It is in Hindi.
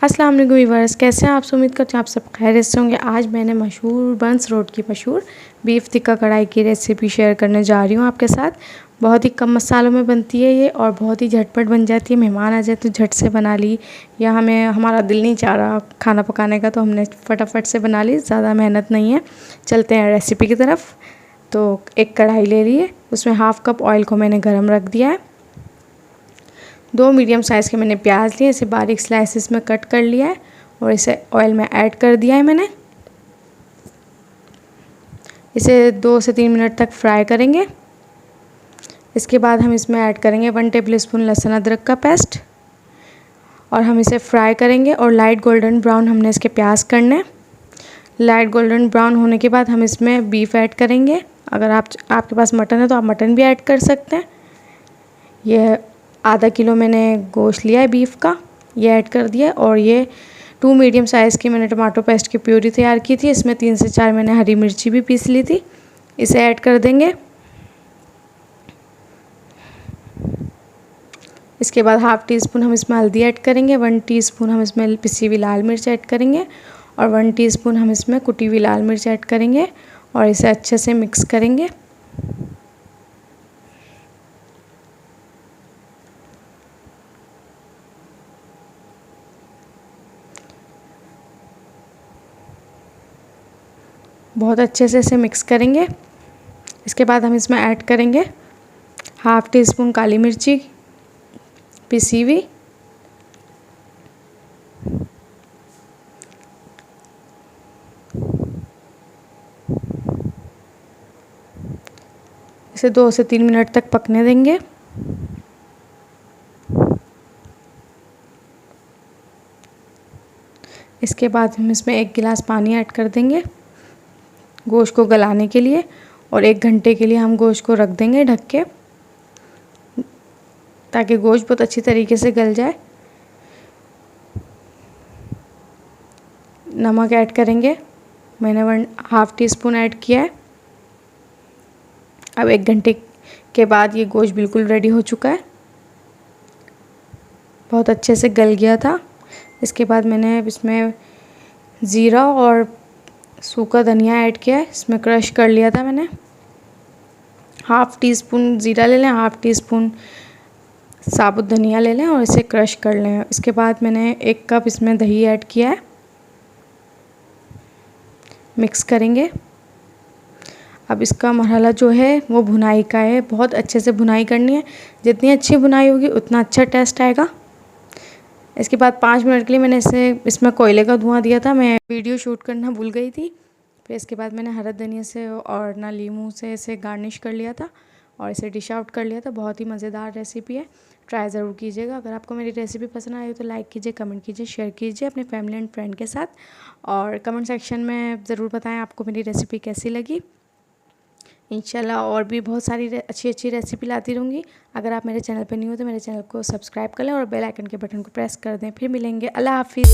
अस्सलाम वालेकुम व्यूअर्स, कैसे हैं आप? उम्मीद करते हैं आप सब खैरियत से होंगे। आज मैंने मशहूर बंस रोड की मशहूर बीफ टिक्का कढ़ाई की रेसिपी शेयर करने जा रही हूँ आपके साथ। बहुत ही कम मसालों में बनती है ये और बहुत ही झटपट बन जाती है। मेहमान आ जाए तो झट से बना ली, या हमारा दिल नहीं चाह रहा खाना पकाने का तो हमने फटाफट से बना ली, ज़्यादा मेहनत नहीं है। चलते हैं रेसिपी की तरफ। तो एक कढ़ाई ले ली है, उसमें हाफ़ कप ऑयल को मैंने गर्म रख दिया है। 2 मीडियम साइज़ के मैंने प्याज लिए, इसे बारीक स्लाइसेस में कट कर लिया है और इसे ऑयल में ऐड कर दिया है मैंने। इसे 2 से 3 मिनट तक फ्राई करेंगे। इसके बाद हम इसमें ऐड करेंगे 1 टेबलस्पून लहसुन अदरक का पेस्ट और हम इसे फ्राई करेंगे और लाइट गोल्डन ब्राउन हमने इसके प्याज करने। लाइट गोल्डन ब्राउन होने के बाद हम इसमें बीफ ऐड करेंगे। अगर आपके पास मटन है तो आप मटन भी ऐड कर सकते हैं। यह आधा किलो मैंने गोश्त लिया है बीफ का, ये ऐड कर दिया। और ये 2 मीडियम साइज़ की मैंने टमाटो पेस्ट की प्यूरी तैयार की थी, इसमें 3 से 4 मैंने हरी मिर्ची भी पीस ली थी, इसे ऐड कर देंगे। इसके बाद हाफ़ टी स्पून हम इसमें हल्दी ऐड करेंगे, 1 टीस्पून हम इसमें पिसी हुई लाल मिर्च ऐड करेंगे और 1 टीस्पून हम इसमें कुटी हुई लाल मिर्च ऐड करेंगे और इसे अच्छे से मिक्स करेंगे। बहुत अच्छे से इसे मिक्स करेंगे। इसके बाद हम इसमें ऐड करेंगे हाफ़ टी स्पून काली मिर्ची पिसी हुई, इसे 2 से 3 मिनट तक पकने देंगे। इसके बाद हम इसमें 1 गिलास पानी ऐड कर देंगे गोश्त को गलाने के लिए और 1 घंटे के लिए हम गोश्त को रख देंगे ढक के, ताकि गोश्त बहुत अच्छी तरीके से गल जाए। नमक ऐड करेंगे, मैंने 1/2 टीस्पून ऐड किया है। अब 1 घंटे के बाद ये गोश्त बिल्कुल रेडी हो चुका है, बहुत अच्छे से गल गया था। इसके बाद मैंने इसमें ज़ीरा और सूखा धनिया ऐड किया है, इसमें क्रश कर लिया था मैंने। हाफ़ टी स्पून ज़ीरा ले लें, हाफ़ टी स्पून साबुत धनिया ले लें और इसे क्रश कर लें। इसके बाद मैंने 1 कप इसमें दही ऐड किया है, मिक्स करेंगे। अब इसका मरहला जो है वो भुनाई का है, बहुत अच्छे से भुनाई करनी है। जितनी अच्छी भुनाई होगी उतना अच्छा टेस्ट आएगा। इसके बाद 5 मिनट के लिए मैंने इसमें कोयले का धुआं दिया था, मैं वीडियो शूट करना भूल गई थी। फिर इसके बाद मैंने हरा धनिया से और ना लीमू से इसे गार्निश कर लिया था और इसे डिश आउट कर लिया था। बहुत ही मज़ेदार रेसिपी है, ट्राई ज़रूर कीजिएगा। अगर आपको मेरी रेसिपी पसंद आई तो लाइक कीजिए, कमेंट कीजिए, शेयर कीजिए अपने फैमिली एंड फ्रेंड के साथ और कमेंट सेक्शन में ज़रूर बताएं आपको मेरी रेसिपी कैसी लगी। इंशाल्लाह और भी बहुत सारी अच्छी रेसिपी लाती रहूँगी। अगर आप मेरे चैनल पर न्यू हो तो मेरे चैनल को सब्सक्राइब कर लें और बेल आइकन के बटन को प्रेस कर दें। फिर मिलेंगे, अल्लाह हाफिज़।